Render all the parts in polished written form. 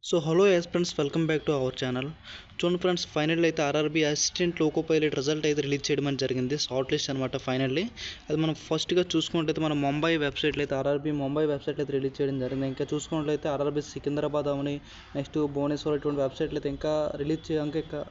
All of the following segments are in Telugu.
సో హలో ఎస్ friends, welcome back to our channel. చూడండి ఫ్రెండ్స్, ఫైనల్ అయితే RRB assistant loco pilot result అయితే రిలీజ్ చేయడం అని జరిగింది. షార్ట్ లిస్ట్ అనమాట. ఫైనల్లీ అది మనం ఫస్ట్గా చూసుకున్నట్లయితే మన ముంబై వెబ్సైట్లో అయితే ఆర్ఆర్బీ ముంబై వెబ్సైట్లో అయితే రిలీజ్ చేయడం జరిగింది. ఇంకా చూసుకున్నట్లయితే ఆర్ఆర్బీ సికింద్రాబాద్ అవని, నెక్స్ట్ భువనేశ్వర్ ఇటువంటి వెబ్సైట్లు అయితే ఇంకా రిలీజ్ ఇంకా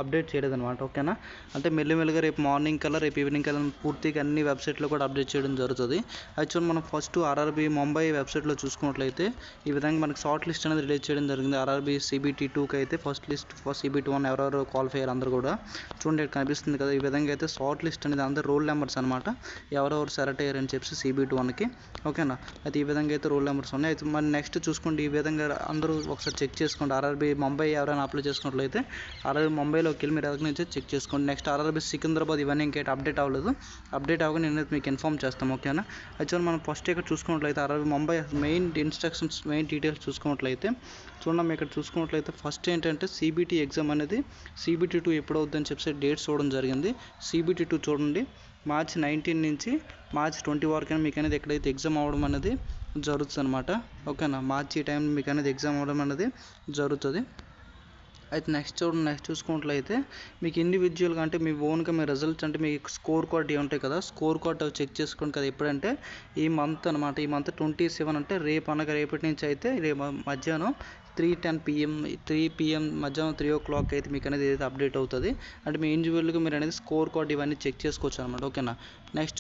అప్డేట్ చేయలేదన్నమాట. ఓకేనా, అంటే మెల్లిమెల్లిగా రేపు మార్నింగ్ కల్లా రేపు ఈవినింగ్ కల్లా పూర్తిగా అన్ని వెబ్సైట్లో కూడా అప్డేట్ చేయడం జరుగుతుంది. యాక్చువల్ మనం ఫస్ట్ ఆర్ఆర్బీ ముంబై వెబ్సైట్లో చూసుకున్నట్లయితే ఈ విధంగా మనకి షార్ట్ లిస్ట్ అనేది రిలీజ్ చేయడం జరిగింది. ఆర్ఆర్బీ సిబిటీ 2కి అయితే ఫస్ట్ లిస్ట్, సిబిటీ 1 ఎవరెవరు క్వాలిఫై అయ్యారు అందరూ కూడా చూడండి, కనిపిస్తుంది కదా. ఈ విధంగా అయితే షార్ట్ లిస్ట్ అనేది అందరూ రోల్ నెంబర్స్ అనమాట, ఎవరెవరు సెలెక్ట్ అయ్యారని చెప్పి సిబిటీ 1కి. ఓకేనా, అయితే ఈ విధంగా అయితే రోల్ నెంబర్స్ ఉన్నాయి. అయితే మరి నెక్స్ట్ చూసుకోండి, ఈ విధంగా అందరూ ఒకసారి చెక్ చేసుకోండి. ఆర్ఆర్బీ ముంబై ఎవరైనా అప్లై చేసుకున్నట్లయితే ఆర్ఆర్బీ ముంబైలోకి వెళ్ళి మీరు ఎవరికి నుంచి చెక్ చేసుకోండి. నెక్స్ట్ ఆర్ఆర్బీ సికింద్రాబాద్ ఇవన్నీ ఇంకేంటి అప్డేట్ అవ్వలేదు. అప్డేట్ అవ్వగా నేనైతే మీకు ఇన్ఫామ్ చేస్తాం. ఓకేనా, యాక్చువల్ మనం ఫస్ట్ ఇక్కడ చూసుకున్నట్లయితే RRB Mumbai main instructions, main details చూసుకున్నట్లయితే చూడండి, ఇక్కడ చూసుకున్నట్లయితే ఫస్ట్ ఏంటంటే సిబిటీ ఎగ్జామ్ అనేది సిబిటీ 2 ఎప్పుడు అవుతుందని చెప్పి డేట్స్ చూడడం జరిగింది. సిబిటీ 2 చూడండి, మార్చి 19 నుంచి మార్చి 20 వరకు మీకు అనేది ఎక్కడైతే ఎగ్జామ్ అవ్వడం అనేది జరుగుతుంది అనమాట. ఓకేనా, మార్చి ఈ టైం మీకు అనేది ఎగ్జామ్ అవ్వడం అనేది జరుగుతుంది. అయితే నెక్స్ట్ చూసుకున్నట్లయితే మీకు ఇండివిజువల్గా అంటే మీ ఓన్గా మీ రిజల్ట్స్ అంటే మీకు స్కోర్ కార్డ్ ఉంటాయి కదా, స్కోర్ కార్డ్ చెక్ చేసుకోండి కదా. ఎప్పుడంటే ఈ మంత్ అనమాట, ఈ మంత్ 27 అంటే రేపు అనగా రేపటి నుంచి అయితే రేపు మధ్యాహ్నం 3:10 PM మధ్యాహ్నం 3 o'clock అయితే మీకు అనేది ఏదైతే అప్డేట్ అవుతుంది. అంటే మీ ఇండివిజువల్గా మీరు అనేది స్కోర్ కార్డ్ ఇవన్నీ చెక్ చేసుకోవచ్చు అనమాట. ఓకేనా, నెక్స్ట్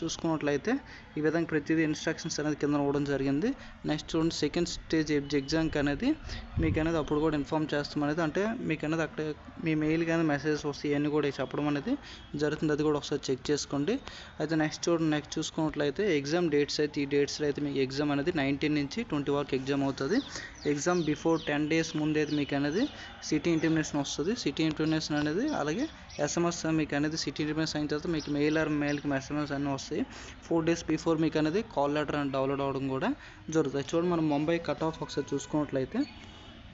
చూసుకున్నట్లయితే ఈ విధంగా ప్రతిదీ ఇన్స్ట్రక్షన్స్ అనేది కింద ఇవ్వడం జరిగింది. నెక్స్ట్ చూడండి, సెకండ్ స్టేజ్ ఎగ్జామ్కి అనేది మీకు అనేది అప్పుడు కూడా ఇన్ఫామ్ చేస్తాం అనేది, అంటే మీకు అనేది అక్కడ మీ మెయిల్ కానీ మెసేజెస్ వస్తాయి, ఇవన్నీ కూడా చెప్పడం అనేది జరుగుతుంది. అది కూడా ఒకసారి చెక్ చేసుకోండి. అయితే నెక్స్ట్ చూసుకున్నట్లయితే ఎగ్జామ్ డేట్స్ అయితే ఈ డేట్స్లో అయితే మీకు ఎగ్జామ్ అనేది 19 నుంచి 20 వరకు ఎగ్జామ్ అవుతుంది. ఎగ్జామ్ బిఫోర్ 10 days ముందు అయితే మీకు అనేది సిటీ ఇంటిమేషన్ వస్తుంది. సిటీ ఇంటిమేషన్ అనేది అలాగే ఎస్ఎంఎస్ మీకు అనేది సిటీ ఇంటిమేషన్ అయిన తర్వాత మీకు మెయిల్కి ఎస్ఎంఎస్ అన్నీ వస్తాయి. 4 days బిఫోర్ మీకు అనేది కాల్ లెటర్ అని డౌన్లోడ్ అవ్వడం కూడా జరుగుతుంది. చూడండి, మనం ముంబై కట్ ఆఫ్ ఒకసారి చూసుకున్నట్లయితే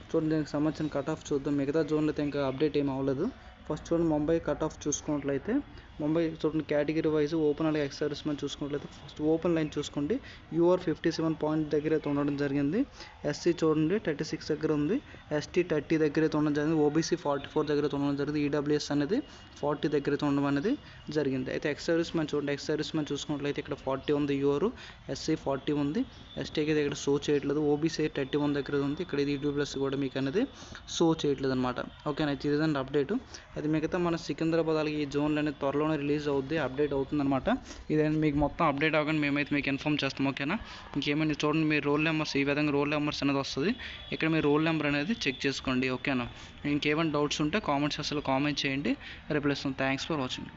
చూడండి, దీనికి సంబంధించిన కట్ ఆఫ్ చూద్దాం. మిగతా జోన్లో అయితే ఇంకా అప్డేట్ ఏమి అవ్వలేదు. ఫస్ట్ చూడండి, ముంబై కట్ ఆఫ్ చూసుకున్నట్లయితే ముంబై చూడండి కేటగిరీ వైజ్ ఓపెన్ అలాగే ఎక్స్ సర్వీస్మెన్ చూసుకున్నట్లయితే ఫస్ట్ ఓపెన్ లైన్ చూసుకోండి, యూఆర్ 57 పాయింట్ దగ్గర అయితే ఉండడం జరిగింది. ఎస్సీ చూడండి 36 దగ్గర ఉంది, ఎస్టీ 30 దగ్గర అయితే ఉండడం జరిగింది, ఓబీసీ 44 దగ్గర అయితే ఉండడం జరిగింది, ఈడబ్ల్యూఎస్ అనేది 40 దగ్గర అయితే ఉండడం అనేది జరిగింది. అయితే ఎక్స్ సర్వీస్మెన్ చూడండి, ఎక్స్ సర్వీస్మెన్ చూసుకున్నట్లయితే ఇక్కడ 40 ఉంది యూఆర్, ఎస్సీ 40 ఉంది, ఎస్టీకి అయితే ఇక్కడ షో చేయట్లేదు, ఓబీసీ 31 దగ్గర ఉంది, ఇక్కడ ఈడబ్ల్యూఎస్ కూడా మీకు అనేది షో చేయట్లేదు అనమాట. ఓకేనా, అయితే ఇదండి అప్డేట్. అది మిగతా మన సికింద్రాబాద్ అలాగే ఈ జోన్లు అనేది త్వరలోనే రిలీజ్ అవుద్ది, అప్డేట్ అవుతుంది అనమాట. ఇదేంటి మీకు మొత్తం అప్డేట్ అవ్వగానే మేమైతే మీకు ఇన్ఫామ్ చేస్తాం. ఓకేనా, ఇంకేమైనా చూడండి, మీ రోల్ నెంబర్స్ ఈ విధంగా రోల్ నెంబర్స్ అనేది వస్తుంది, ఇక్కడ మీ రోల్ నెంబర్ అనేది చెక్ చేసుకోండి. ఓకేనా, ఇంకేమైనా డౌట్స్ ఉంటే కామెంట్ చేయండి, రిప్లై ఇస్తాం. Thanks for watching.